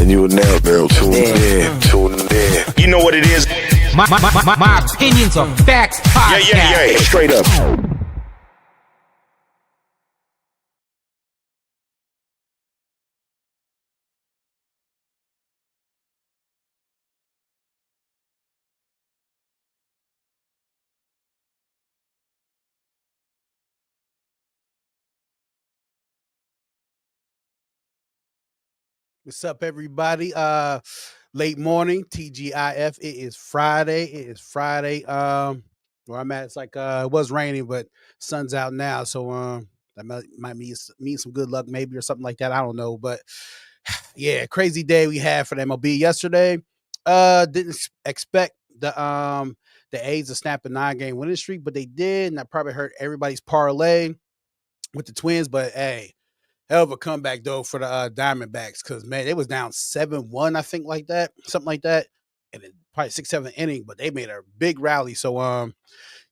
and you will now tune in. You know what it is. My opinions are facts podcast. Yeah. Straight up. What's up, everybody? Late morning, TGIF. It is Friday. Where I'm at, it's like it was raining, but sun's out now, so that might mean some good luck, maybe, or something like that. I don't know, but yeah, crazy day we had for the MLB yesterday. Didn't expect the A's to snap a 9-game winning streak, but they did, and that probably hurt everybody's parlay with the Twins. But hey, hell of a comeback though for the Diamondbacks, because man, it was down 7-1, I think, like that, something like that, and then probably 6-7 inning, but they made a big rally. So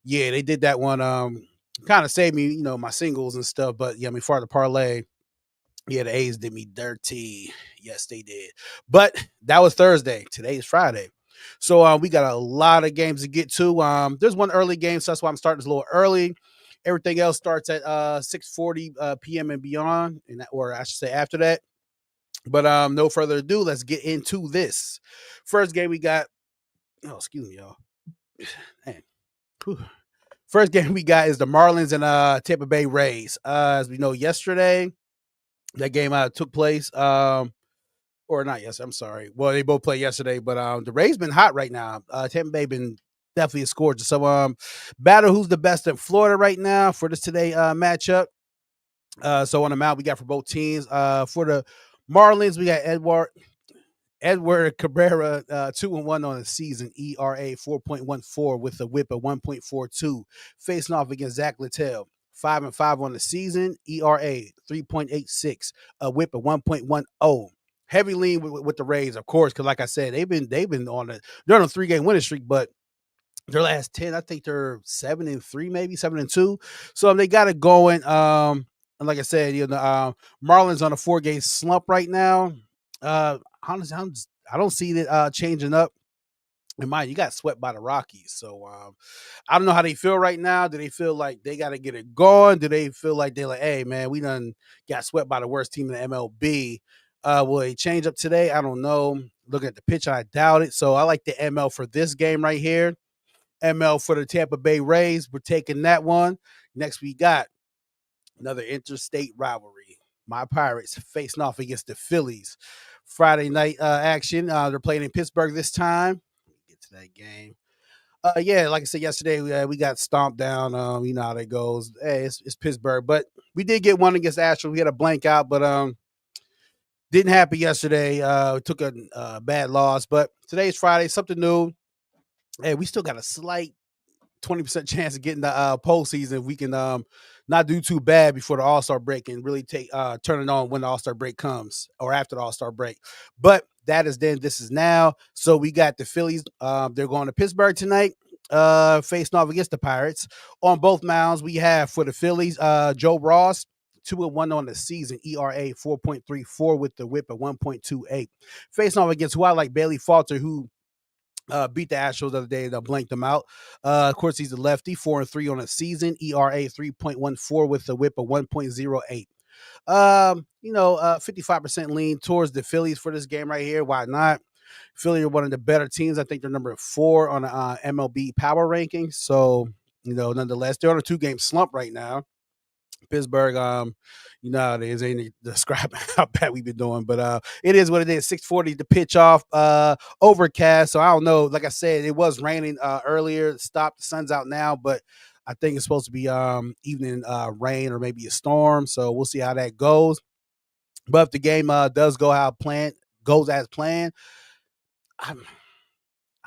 yeah, they did that one. Kind of saved me, my singles and stuff. But yeah, I mean, for the parlay, yeah, the A's did me dirty. Yes, they did. But that was Thursday. Today is Friday. So we got a lot of games to get to. There's one early game, so that's why I'm starting this a little early. Everything else starts at 6:40 p.m. and beyond, or I should say after that. But no further ado, let's get into this. First game we got. Oh, excuse me, y'all. Man. Whew. First game we got is the Marlins and Tampa Bay Rays. As we know, yesterday that game took place. Or not yesterday. I'm sorry. Well, they both played yesterday, but the Rays been hot right now. Tampa Bay been definitely a scourge. So battle who's the best in Florida right now for this today matchup. So on the mound we got for both teams. For the Marlins, we got Edward Cabrera, 2-1 on the season, ERA 4.14 with a whip of 1.42. Facing off against Zach Littell, 5-5 on the season, ERA 3.86, a whip of 1.10. Heavy lean with the Rays, of course, because like I said, they're on a 3-game winning streak, but their last 10, I think they're 7-3, maybe 7-2. So they got it going. And like I said, Marlins on a 4-game slump right now. Honestly, I don't see it changing up. And mind, you got swept by the Rockies. So I don't know how they feel right now. Do they feel like they got to get it going? Do they feel like they're like, hey, man, we done got swept by the worst team in the MLB? Will it change up today? I don't know. Looking at the pitch, I doubt it. So I like the ML for this game right here. ML for the Tampa Bay Rays. We're taking that one. Next, we got another interstate rivalry. My Pirates facing off against the Phillies. Friday night action. They're playing in Pittsburgh this time. Let me get to that game. Yeah, like I said yesterday, we got stomped down. You know how that goes. Hey, it's Pittsburgh, but we did get one against Astros. We had a blank out, but didn't happen yesterday. Took a bad loss, but today's Friday. Something new. Hey, we still got a slight 20% chance of getting the postseason if we can not do too bad before the All-Star break and really turn it on when the All-Star break comes or after the All-Star break. But that is then, this is now. So we got the Phillies. They're going to Pittsburgh tonight, facing off against the Pirates. On both mounds, we have for the Phillies, Joe Ross, 2-1 on the season, ERA 4.34 with the whip at 1.28. Facing off against who I like, Bailey Falter, who beat the Astros the other day. They blanked them out. Of course, he's a lefty, 4-3 on the season, ERA 3.14 with a whip of 1.08. 55% lean towards the Phillies for this game right here. Why not? Philly are one of the better teams. I think they're number 4 on the MLB power ranking. So, nonetheless, they're on a 2-game slump right now. Pittsburgh, you know how it is. Ain't describe how bad we've been doing, but it is what it is. 6:40 to pitch off, overcast. So I don't know. Like I said, it was raining earlier. It stopped. The sun's out now, but I think it's supposed to be evening rain or maybe a storm. So we'll see how that goes. But if the game does go as planned, I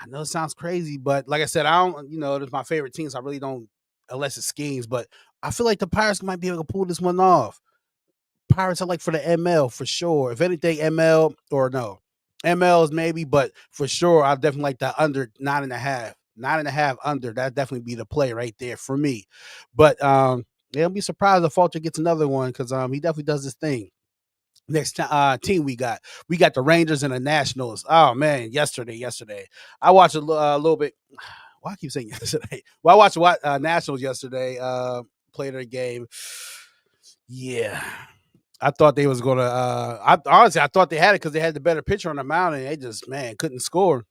know it sounds crazy, but like I said, I don't. It's my favorite team, so I really don't, unless it's schemes. But I feel like the Pirates might be able to pull this one off. Pirates are like for the ML for sure. If anything, ML or no. MLs maybe, but for sure, I definitely like the under 9.5. 9.5 under. That'd definitely be the play right there for me. But I'll be surprised if Falter gets another one because he definitely does this thing. Next team we got the Rangers and the Nationals. Oh man, yesterday I watched a little bit. Why I keep saying yesterday? Well, I watched Nationals yesterday. Play their game. Yeah, I thought they was gonna. I thought they had it because they had the better pitcher on the mound, and they just couldn't score.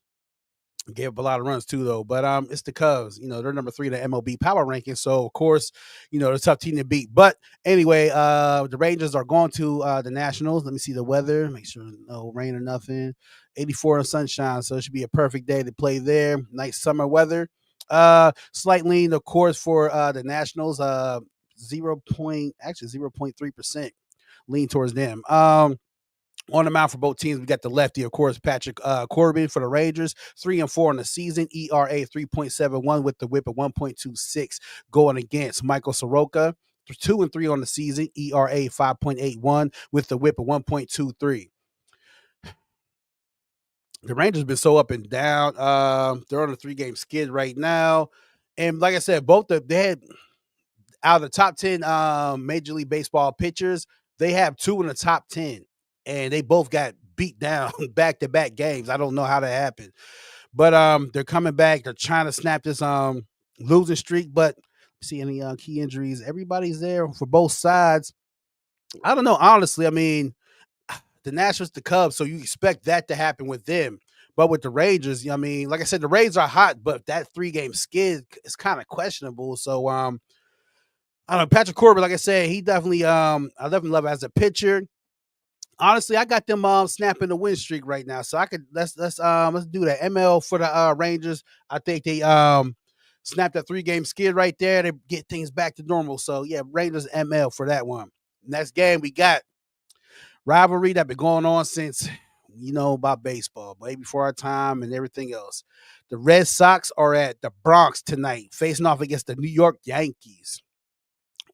Gave up a lot of runs too, though. But it's the Cubs. They're number 3 in the MLB power ranking, so of course, they're a tough team to beat. But anyway, the Rangers are going to the Nationals. Let me see the weather. Make sure no rain or nothing. 84 and sunshine, so it should be a perfect day to play there. Nice summer weather. Slight lean, of course, for the Nationals. 0.3% lean towards them. On the mound for both teams, we got the lefty, of course, Patrick Corbin for the Rangers, 3-4 on the season, ERA 3.71 with the WHIP at 1.26 going against Michael Soroka, 2-3 on the season, ERA 5.81 with the WHIP at 1.23. The Rangers been so up and down. They're on a 3-game skid right now, and like I said, they had out of the top 10 Major League Baseball pitchers, they have 2 in the top 10. And they both got beat down back-to-back games. I don't know how that happened. But they're coming back. They're trying to snap this losing streak. But see any key injuries. Everybody's there for both sides. I don't know. Honestly, I mean, the Nationals, the Cubs, so you expect that to happen with them. But with the Rangers, I mean, like I said, the Rays are hot, but that 3-game skid is kind of questionable. So I don't know. Patrick Corbin, like I said, he definitely I definitely love him as a pitcher. Honestly, I got them snapping the win streak right now, so I could let's do that. ML for the Rangers. I think they snapped that 3-game skid right there to get things back to normal. So yeah, Rangers ML for that one. Next game we got rivalry that been going on since about baseball, way before our time and everything else. The Red Sox are at the Bronx tonight, facing off against the New York Yankees.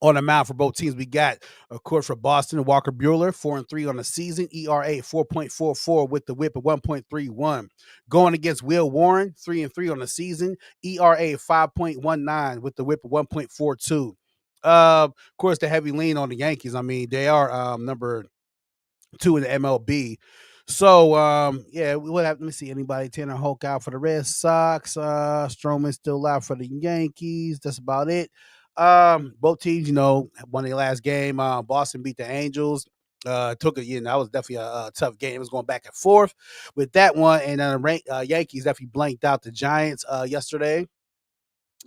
On the mound for both teams, we got, of course, for Boston, Walker Buehler, 4-3 on the season, ERA 4.44 with the WHIP at 1.31. Going against Will Warren, 3-3 on the season, ERA 5.19 with the WHIP at 1.42. Of course, the heavy lean on the Yankees. I mean, they are number 2 in the MLB. So, yeah, what happened? Let me see. Anybody? Tanner Hulk out for the Red Sox. Stroman still out for the Yankees. That's about it. Both teams, won their last game. Boston beat the Angels. Took it, that was definitely a tough game. It was going back and forth with that one. And Yankees definitely blanked out the Giants yesterday.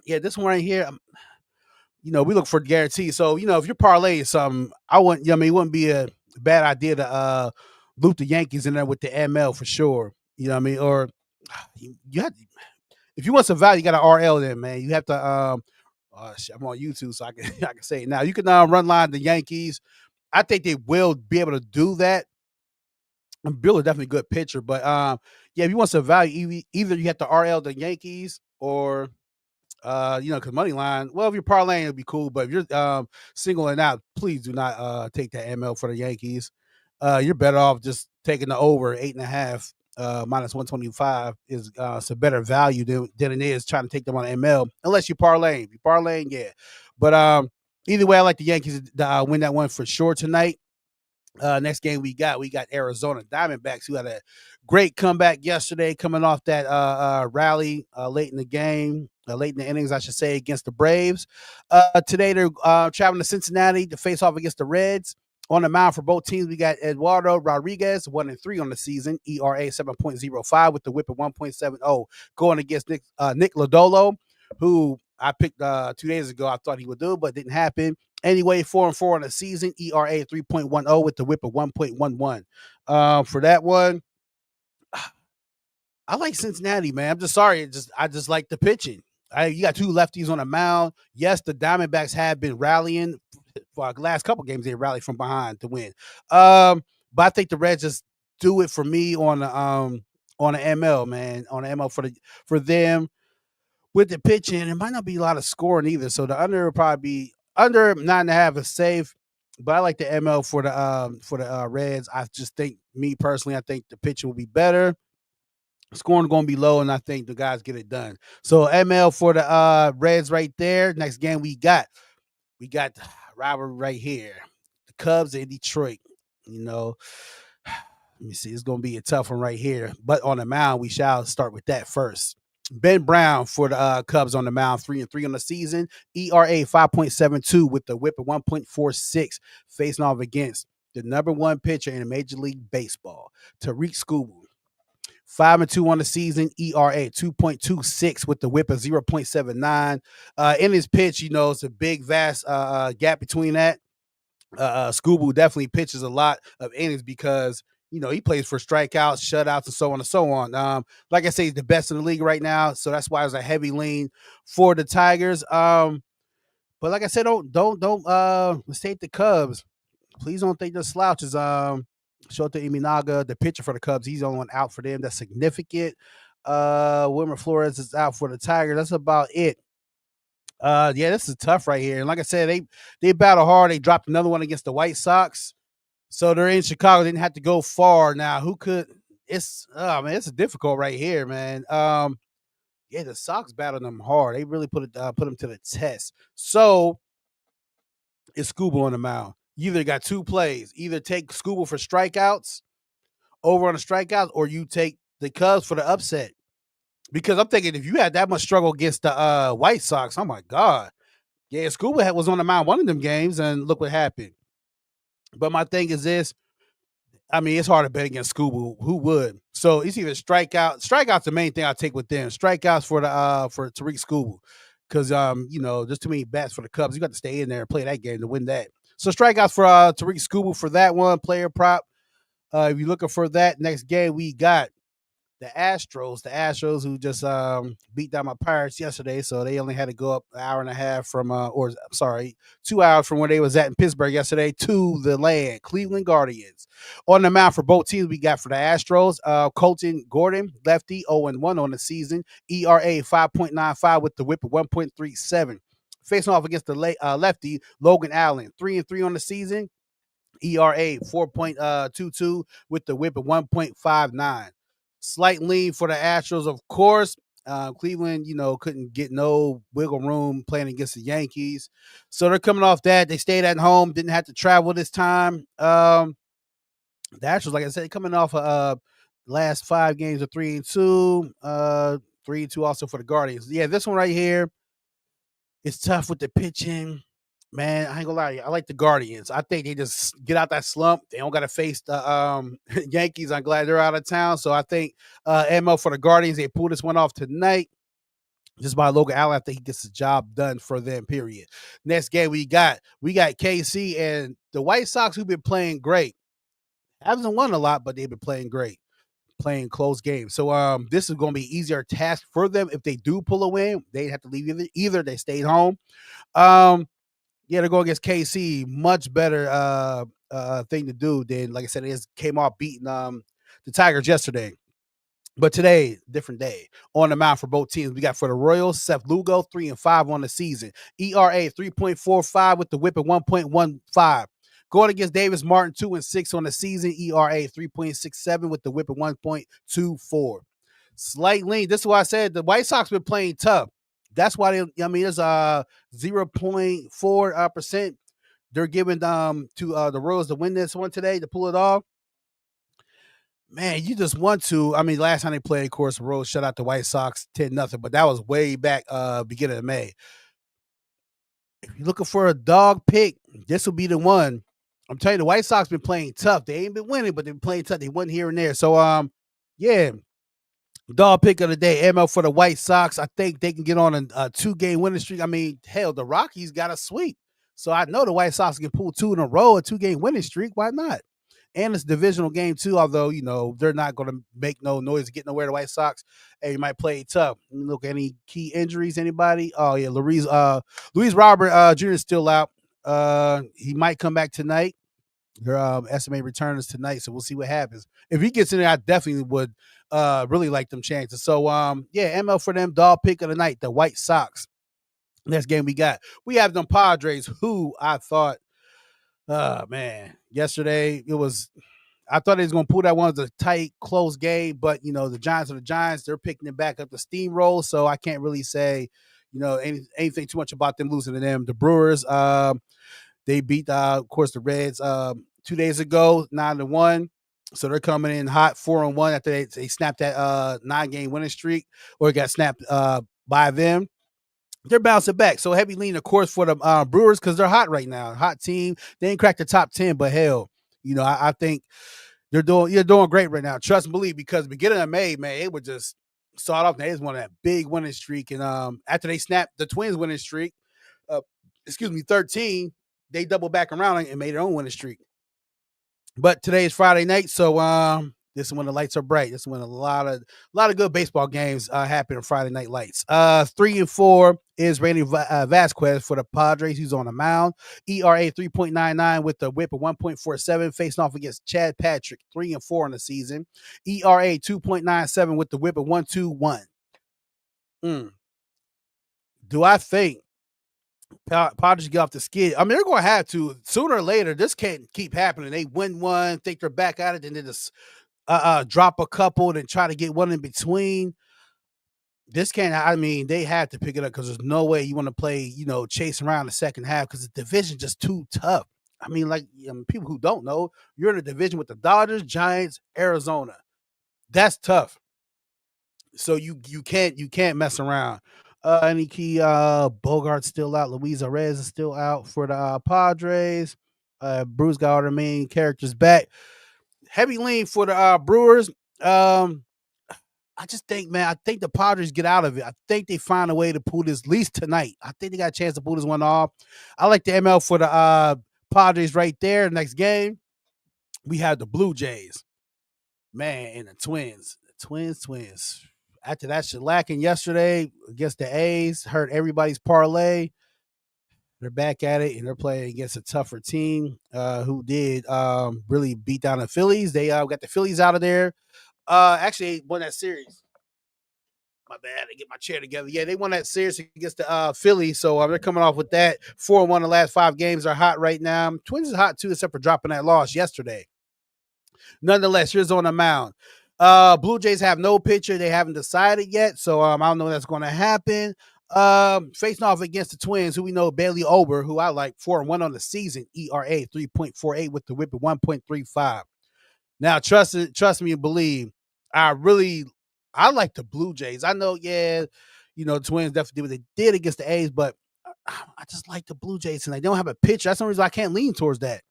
Yeah, this one right here, we look for guarantees. So, if you're parlaying something, it wouldn't be a bad idea to loop the Yankees in there with the ML for sure. You know what I mean? Or you have, if you want some value, you got an RL there, man. You have to I'm on YouTube, so I can I can say it now. You can run line the Yankees. I think they will be able to do that. And Bill is definitely a good pitcher, but yeah, if you want some value, either you have to RL the Yankees or because money line. Well, if you're parlaying, it'd be cool. But if you're singling out, please do not take that ML for the Yankees. You're better off just taking the over 8.5. Minus 125 is some better value than it is trying to take them on ML, unless you parlay. If you parlaying, yeah. But either way, I like the Yankees to win that one for sure tonight. Next game we got Arizona Diamondbacks, who had a great comeback yesterday, coming off that rally late in the game, late in the innings, I should say, against the Braves. Today they're traveling to Cincinnati to face off against the Reds. On the mound for both teams, we got Eduardo Rodriguez, 1-3 on the season, ERA 7.05 with the WHIP at 1.70, going against Nick Lodolo, who I picked 2 days ago. I thought he would do, but didn't happen. Anyway, 4-4 on the season, ERA 3.10 with the WHIP at 1.11. For that one, I like Cincinnati, man. I'm just sorry. I just like the pitching. You got 2 lefties on the mound. Yes, the Diamondbacks have been rallying. For the last couple games, they rallied from behind to win. But I think the Reds just do it for me on the ML, man. On the ML for them with the pitching. It might not be a lot of scoring either. So the under will probably be under 9.5 is safe. But I like the ML for the Reds. I just think, me personally, I think the pitching will be better. Scoring going to be low, and I think the guys get it done. So ML for the Reds right there. Next game we got rivalry right here. The Cubs in Detroit. You know, let me see. It's going to be a tough one right here. But on the mound, we shall start with that first. Ben Brown for the Cubs on the mound, 3-3 on the season. ERA 5.72 with the whip at 1.46, facing off against the number one pitcher in Major League Baseball, Tariq Skubal. 5-2 on the season, ERA 2.26 with the whip of 0.79. In his pitch, it's a big, vast gap between that. Scooby definitely pitches a lot of innings because he plays for strikeouts, shutouts, and so on and so on. Like I say, he's the best in the league right now, so that's why it's a heavy lean for the Tigers. But like I said, don't mistake the Cubs. Please don't think they're slouches. Shota Imanaga, the pitcher for the Cubs, he's the only one out for them. That's significant. Wilmer Flores is out for the Tigers. That's about it. Yeah, this is tough right here. And like I said, they battle hard. They dropped another one against the White Sox. So they're in Chicago. They didn't have to go far. Now, who could it's it's difficult right here, man. Yeah, the Sox battled them hard. They really put them to the test. So it's Scooble on the mound. You either got two plays. Either take Scooble for strikeouts, over on the strikeouts, or you take the Cubs for the upset. Because I'm thinking if you had that much struggle against the White Sox, oh my God. Yeah, Scuba was on the mound one of them games, and look what happened. But my thing is this. I mean, it's hard to bet against Scuba. Who would? So it's either strikeout. Strikeout's the main thing I take with them. Strikeouts for Tariq Scuba. Because there's too many bats for the Cubs. You got to stay in there and play that game to win that. So strikeouts for Tariq Scuba for that one, player prop. If you're looking for that next game, we got the Astros who just beat down my Pirates yesterday, so they only had to go up an hour and a half from 2 hours from where they was at in Pittsburgh yesterday to the land, Cleveland Guardians. On the mound for both teams, we got for the Astros, Colton Gordon, lefty, 0-1 on the season, ERA 5.95 with the whip of 1.37. Facing off against the lefty, Logan Allen, 3-3 on the season, ERA 4.22 with the whip of 1.59. Slight lean for the Astros, of course. Cleveland, couldn't get no wiggle room playing against the Yankees. So they're coming off that. They stayed at home, didn't have to travel this time. The Astros, like I said, coming off last 5 games of 3-2. 3-2 also for the Guardians. Yeah, this one right here, it's tough with the pitching. Man, I ain't gonna lie to you. I like the Guardians. I think they just get out that slump. They don't got to face the Yankees. I'm glad they're out of town. So I think MO for the Guardians, they pull this one off tonight. Just by Logan Allen, I think he gets the job done for them, period. Next game we got KC and the White Sox, who've been playing great. Haven't won a lot, but they've been playing great, playing close games. So this is going to be an easier task for them. If they do pull a win, they have to leave either they stayed home. Yeah, to go against KC, much better thing to do than, like I said, it just came off beating the Tigers yesterday. But today, different day. On the mound for both teams, we got for the Royals, Seth Lugo, 3-5 on the season. ERA 3.45 with the whip at 1.15. Going against Davis Martin, 2-6 on the season. ERA 3.67 with the whip at 1.24. Slight lean. This is why I said the White Sox been playing tough. That's why there's 0.4%. They're giving to the Royals to win this one today to pull it off. Man, you just want to. I mean, last time they played, of course, the Royals shut out the White Sox 10-0, but that was way back beginning of May. If you're looking for a dog pick, this will be the one. I'm telling you, the White Sox been playing tough. They ain't been winning, but they've been playing tough. They won here and there. So yeah. Dog pick of the day, ML for the White Sox. I think they can get on a 2-game winning streak. I mean, hell, the Rockies got a sweep. So I know the White Sox can pull 2 in a row, a 2-game winning streak. Why not? And it's a divisional game, too, although, they're not going to make no noise to get nowhere, the White Sox. Hey, you might play tough. Look, any key injuries, anybody? Oh, yeah, Luis Robert Jr. is still out. He might come back tonight. Their estimated return is tonight, so we'll see what happens. If he gets in there, I definitely would really like them chances. So, yeah, ML for them, dog pick of the night, the White Sox. Next game we have them Padres, who I thought, man, yesterday I thought they was going to pull that one as a tight, close game, but, the Giants are the Giants. They're picking it back up the steamroll, so I can't really say, anything too much about them losing to them. The Brewers, they beat, of course, the Reds 2 days ago, 9-1. So they're coming in hot, 4-1 after they snapped that 9-game winning streak, or got snapped by them. They're bouncing back. So heavy lean, of course, for the Brewers, because they're hot right now. Hot team. They ain't cracked the top 10, but hell, I think you're doing great right now. Trust and believe, because beginning of May, man, it would just start off. They just won that big winning streak, and after they snapped the Twins winning streak, 13, they doubled back around and made their own winning streak. But today is Friday night, so this is when the lights are bright. This is when a lot of good baseball games happen on Friday night lights. 3-4 is Randy Vasquez for the Padres. He's on the mound. ERA 3.99 with the whip of 1.47, facing off against Chad Patrick, 3-4 in the season. ERA 2.97 with the whip of 1.21. Do I think Padres get off the skid? I mean, they're going to have to sooner or later. This can't keep happening. They win one, think they're back at it, and then just drop a couple and try to get one in between. This can't. I mean, they have to pick it up, because there's no way you want to play, chase around the second half, because the division's just too tough. I mean, people who don't know, you're in a division with the Dodgers, Giants, Arizona. That's tough. So you can't mess around. Any key Bogart's still out. Luis Arez is still out for the Padres. Bruce got all the main characters back. Heavy lean for the Brewers. I just think, man, I think the Padres get out of it. I think they find a way to pull this, at least tonight. I think they got a chance to pull this one off. I like the ML for the Padres right there. Next game, we have the Blue Jays. Man, and the Twins. Twins. After that shellacking yesterday against the A's, hurt everybody's parlay. They're back at it, and they're playing against a tougher team who did really beat down the Phillies. They got the Phillies out of there. Actually, won that series. My bad. I get my chair together. Yeah, they won that series against the Phillies, so they're coming off with that. 4-1 the last 5 games are hot right now. Twins is hot, too, except for dropping that loss yesterday. Nonetheless, here's on the mound. Blue Jays have no pitcher. They haven't decided yet, so I don't know if that's going to happen. Facing off against the Twins, who we know, Bailey Ober, who I like, 4-1 on the season, ERA 3.48 with the whip at 1.35. Now, trust me and believe, I like the Blue Jays. I know, the Twins definitely did what they did against the A's, but I just like the Blue Jays tonight. They don't have a pitcher. That's the reason I can't lean towards that.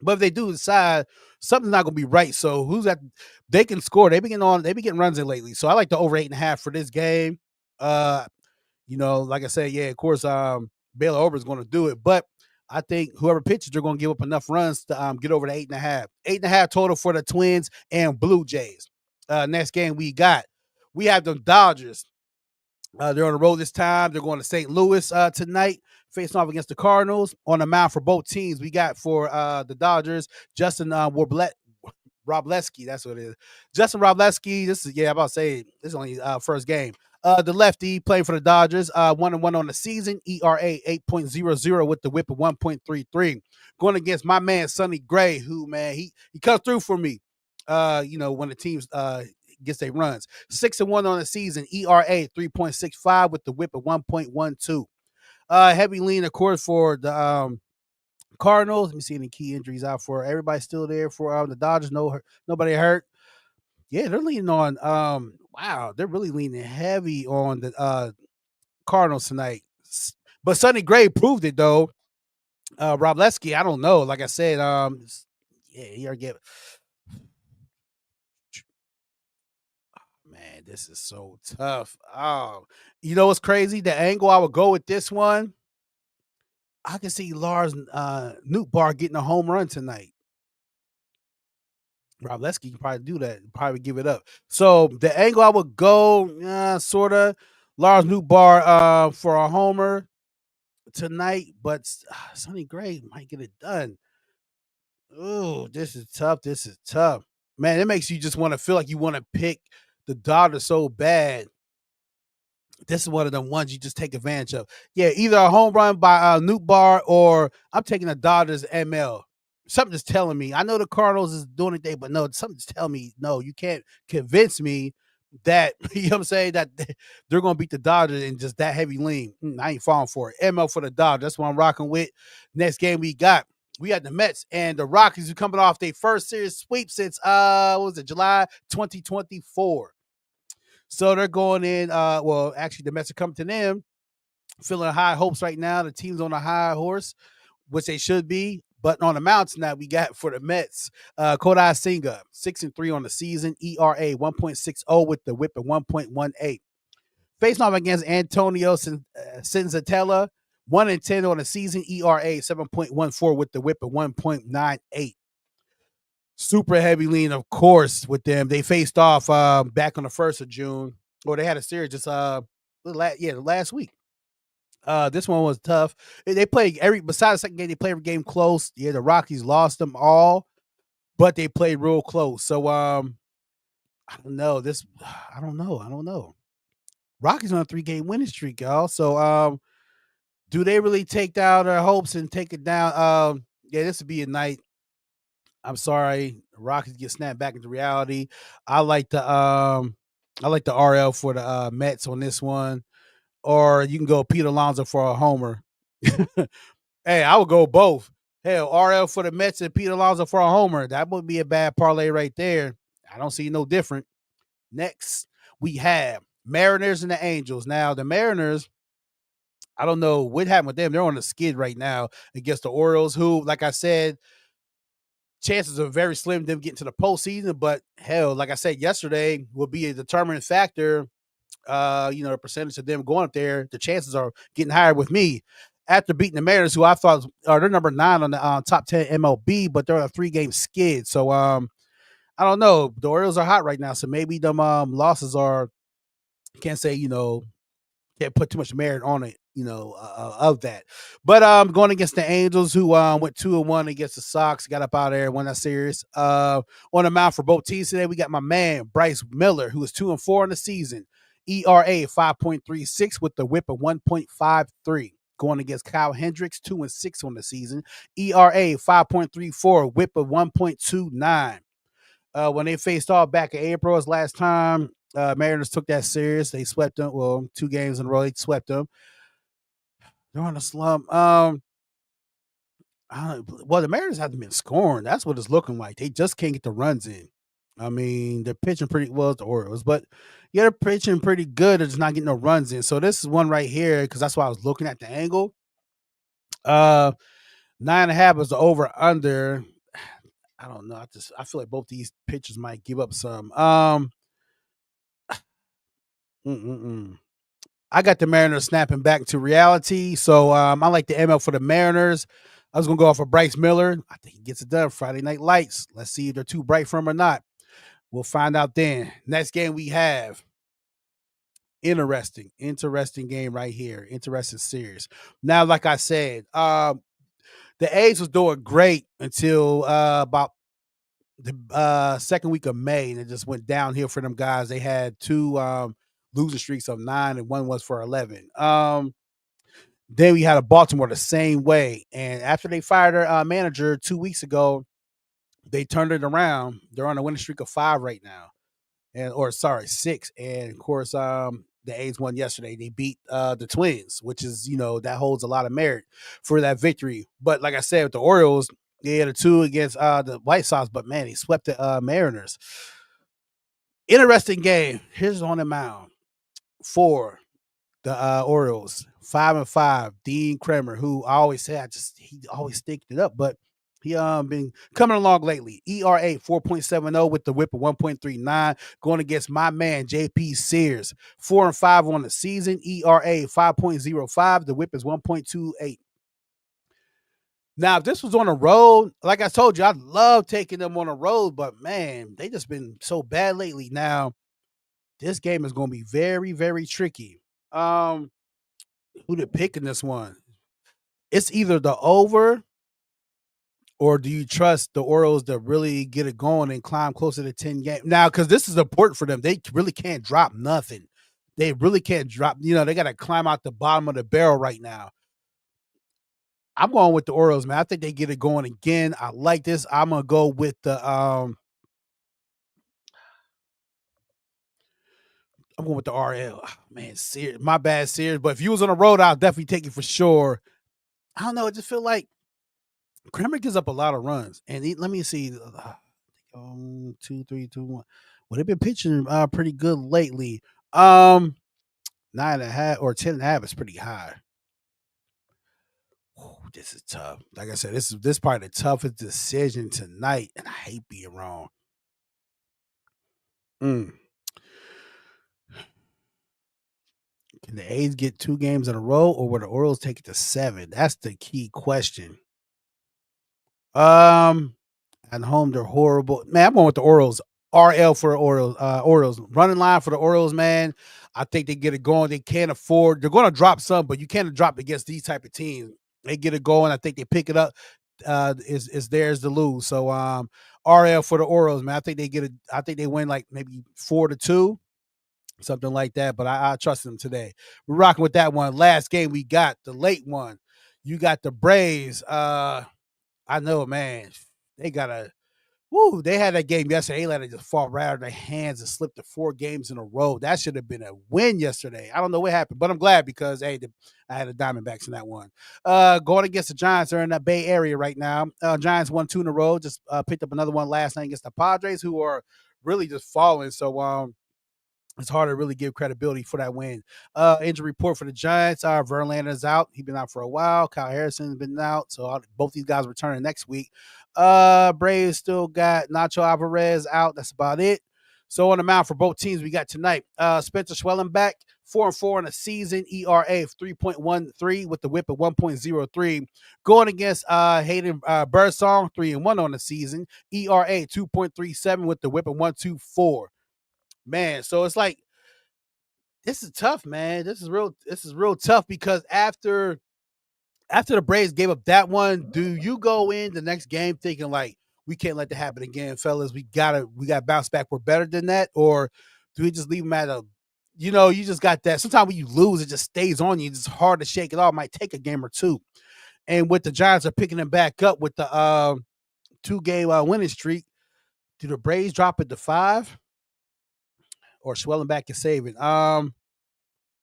But if they do decide, something's not going to be right. So who's that? They can score. They be getting runs in lately. So I like the over 8.5 for this game. Like I said, of course, Baylor Ober is going to do it. But I think whoever pitches, they're going to give up enough runs to get over the 8.5. 8.5 total for the Twins and Blue Jays. Next game we have the Dodgers. They're on the road this time. They're going to St. Louis tonight, facing off against the Cardinals. On the mound for both teams, we got for the Dodgers, Justin Robleski. That's what it is. Justin Robleski. This is only first game. The lefty playing for the Dodgers, 1-1 on the season, ERA 8.00 with the whip of 1.33. Going against my man Sonny Gray, who, man, he comes through for me. When the teams gets their runs. 6-1 on the season, ERA 3.65 with the whip of 1.12. Heavy lean, of course, for the Cardinals. Let me see any key injuries out for everybody. Still there for the Dodgers. Nobody hurt. Yeah, they're leaning on. They're really leaning heavy on the Cardinals tonight. But Sonny Gray proved it though. Robleski, I don't know. Like I said, he already get. Man, this is so tough. Oh, you know what's crazy? The angle I would go with this one, I can see Lars Nootbaar getting a home run tonight. Robleski can probably do that, probably give it up. So the angle I would go, sort of, Lars Nootbaar for a homer tonight, but Sonny Gray might get it done. Oh, this is tough. Man, it makes you just want to feel like you want to pick the Dodgers so bad. This is one of the ones you just take advantage of. Yeah, either a home run by Nootbaar, or I'm taking the Dodgers ML. Something's telling me. I know the Cardinals is doing it, but no, something's telling me, no, you can't convince me that, you know what I'm saying, that they're going to beat the Dodgers in just that heavy lean. I ain't falling for it. ML for the Dodgers. That's what I'm rocking with. Next game we got we had the Mets and the Rockies who coming off their first series sweep since what was it, July 2024. So they're going in. Well, actually, the Mets are coming to them, feeling high hopes right now. The team's on a high horse, which they should be. But on the mountain now, we got for the Mets, Kodai Senga, 6-3 on the season, ERA 1.60 with the whip at 1.18. Facing off against Antonio Senzatella, 1-10 on the season, ERA 7.14 with the whip at 1.98. Super heavy lean, of course, with them. They faced off back on the 1st of June, or they had a series just last week. This one was tough. They played besides the second game, they played every game close. Yeah, the Rockies lost them all, but they played real close. So I don't know. I don't know. Rockies on a 3-game winning streak, y'all. So do they really take down their hopes and take it down? Yeah, this would be a night. I'm sorry, Rockies get snapped back into reality. I like the RL for the Mets on this one, or you can go Pete Alonso for a homer. Hey, I would go both. Hell, RL for the Mets and Pete Alonso for a homer. That would be a bad parlay right there. I don't see no different. Next, we have Mariners and the Angels. Now, the Mariners, I don't know what happened with them. They're on a skid right now against the Orioles, who, like I said, chances are very slim them getting to the postseason. But hell, like I said yesterday, will be a determining factor. The percentage of them going up there, the chances are getting higher with me. After beating the Mariners, who I thought they're number 9 on the top 10 MLB, but they're on a 3-game skid. So I don't know. The Orioles are hot right now, so maybe them losses are, can't say, can't put too much merit on it, of that. But going against the Angels, who went 2-1 against the Sox, got up out there, won that series. On the mound for both teams today, we got my man Bryce Miller, who is 2-4 in the season, ERA 5.36 with the whip of 1.53. Going against Kyle Hendricks, 2-6 on the season, ERA 5.34, whip of 1.29. When they faced off back in April, as last time, Mariners took that serious. They swept them. Well, 2 games in a row, they swept them. They're on a slump. The Mariners haven't been scoring. That's what it's looking like. They just can't get the runs in. I mean, they're pitching pretty well as the Orioles, but yeah, they're pitching pretty good. They're just not getting no runs in. So this is one right here, because that's why I was looking at the angle. 9.5 was the over under. I don't know. I feel like both these pitchers might give up some. I got the Mariners snapping back to reality. So I like the ML for the Mariners. I was going to go off of Bryce Miller. I think he gets it done. Friday Night Lights. Let's see if they're too bright for him or not. We'll find out then. Next game we have. Interesting game right here. Interesting series. Now, like I said, the A's was doing great until about the second week of May, and it just went downhill for them guys. They had 2 losing streaks of 9, and one was for 11. Then we had a Baltimore the same way, and after they fired their manager 2 weeks ago, they turned it around. They're on a winning streak of 5 right now, 6. And of course, the A's won yesterday. They beat the Twins, which is, that holds a lot of merit for that victory. But like I said, with the Orioles, they had a 2 against the White Sox, but man, they swept the Mariners. Interesting game. Here's on the mound for the Orioles, 5-5. Dean Kremer, who I always say he always sticked it up, but he been coming along lately. ERA 4.70 with the whip of 1.39. Going against my man JP Sears, 4-5 on the season. ERA 5.05. The whip is 1.28. Now, if this was on the road, like I told you, I love taking them on the road, but man, they just been so bad lately. Now, this game is going to be very, very tricky. Who to pick in this one? It's either the over, or do you trust the Orioles to really get it going and climb closer to 10 games? Now, because this is important for them. They really can't drop nothing. They really can't drop. They got to climb out the bottom of the barrel right now. I'm going with the Orioles, man. I think they get it going again. I like this. I'm going to go with the I'm going with the RL. Oh, man, Sears. My bad, Sears. But if you was on the road, I'll definitely take it for sure. I don't know. I just feel like Kramer gives up a lot of runs, and let me see, 2, 3, 2, 1. Well, they've been pitching pretty good lately. 9.5 or 10.5 is pretty high. Ooh, this is tough. Like I said, this probably the toughest decision tonight, and I hate being wrong. Mm. Can the A's get 2 games in a row, or will the Orioles take it to 7? That's the key question. At home they're horrible. Man, I'm going with the Orioles. RL for Orioles. Orioles running line for the Orioles, man. I think they get it going. They can't afford. They're going to drop some, but you can't drop against these type of teams. They get it going. I think they pick it up. Is theirs to lose. So RL for the Orioles, man. I think they get it. I think they win like maybe 4-2, something like that. But I trust them today. We're rocking with that one. Last game we got the late one. You got the Braves. I know, man. They got a they had that game yesterday. They let it just fall right out of their hands and slip to 4 games in a row. That should have been a win yesterday. I don't know what happened, but I'm glad because I had the Diamondbacks in that one. Going against the Giants, they're in the Bay Area right now. Giants won 2 in a row. Just picked up another one last night against the Padres, who are really just falling. So it's hard to really give credibility for that win. Injury report for the Giants. Verlander's out. He's been out for a while. Kyle Harrison's been out. So both these guys returning next week. Braves still got Nacho Alvarez out. That's about it. So on the mound for both teams we got tonight. Spencer Schwellenbach, 4-4 in the season. ERA of 3.13 with the whip of 1.03. Going against Hayden Birdsong, 3-1 on the season. ERA 2.37 with the whip of 1.24. Man, so it's like this is tough, man. This is real tough because after the Braves gave up that one, do you go in the next game thinking like we can't let that happen again, fellas? We gotta bounce back. We're better than that, or do we just leave them at a, you just got that. Sometimes when you lose, it just stays on you. It's hard to shake it off. It might take a game or two. And with the Giants are picking them back up with the 2-game winning streak, do the Braves drop it to 5? Or Schwellenbach can save it. Well,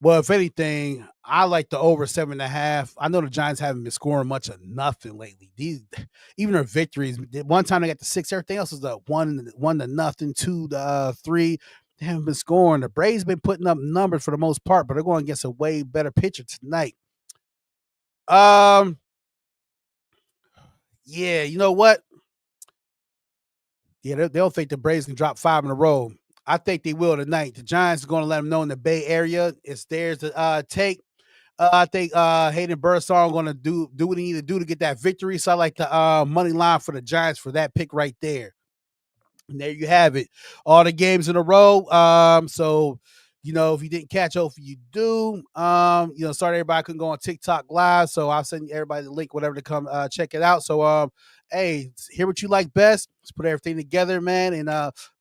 if anything, I like the over 7.5. I know the Giants haven't been scoring much of nothing lately. Even their victories. One time they got the 6. Everything else is the 1-0, 2-3. They haven't been scoring. The Braves been putting up numbers for the most part, but they're going against a way better pitcher tonight. Yeah, you know what? Yeah, they'll think the Braves can drop 5 in a row. I think they will tonight. The Giants are going to let them know in the Bay Area it's theirs to take. I think Hayden Birdsong going to do what he need to do to get that victory. So I like the money line for the Giants for that pick right there. And there you have it. All the games in a row. So, if you didn't catch, hopefully you do. Sorry everybody couldn't go on TikTok live. So I'll send everybody the link, whatever, to come check it out. So hey, hear what you like best. Let's put everything together, man, and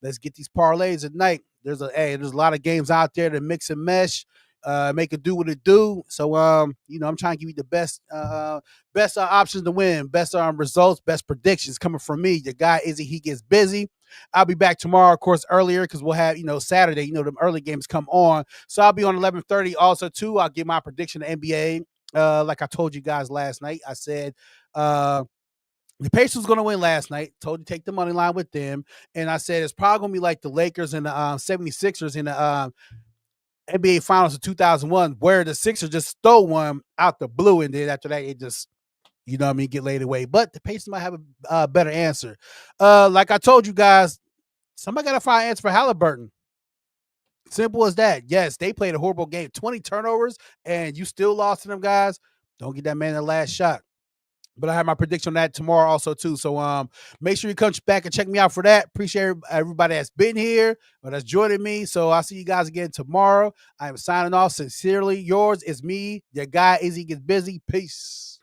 let's get these parlays at night. There's a lot of games out there to mix and mesh. Make it do what it do. So I'm trying to give you the best options to win, best results, best predictions coming from me. Your guy Izzy, he gets busy. I'll be back tomorrow, of course, earlier because we'll have Saturday. The early games come on, so I'll be on 11:30 also too. I'll give my prediction to NBA. Like I told you guys last night, I said the Pacers was going to win last night. Told you take the money line with them, and I said it's probably going to be like the Lakers and the 76ers in the NBA Finals of 2001, where the Sixers just stole one out the blue, and then after that, it just, get laid away. But the Pacers might have a better answer. Like I told you guys, somebody got to find an answer for Halliburton. Simple as that. Yes, they played a horrible game, 20 turnovers, and you still lost to them guys. Don't get that man the last shot. But I have my prediction on that tomorrow also too. So make sure you come back and check me out for that. Appreciate everybody that's been here or that's joining me. So I'll see you guys again tomorrow. I am signing off. Sincerely yours is me, your guy Izzy Gets Busy. Peace.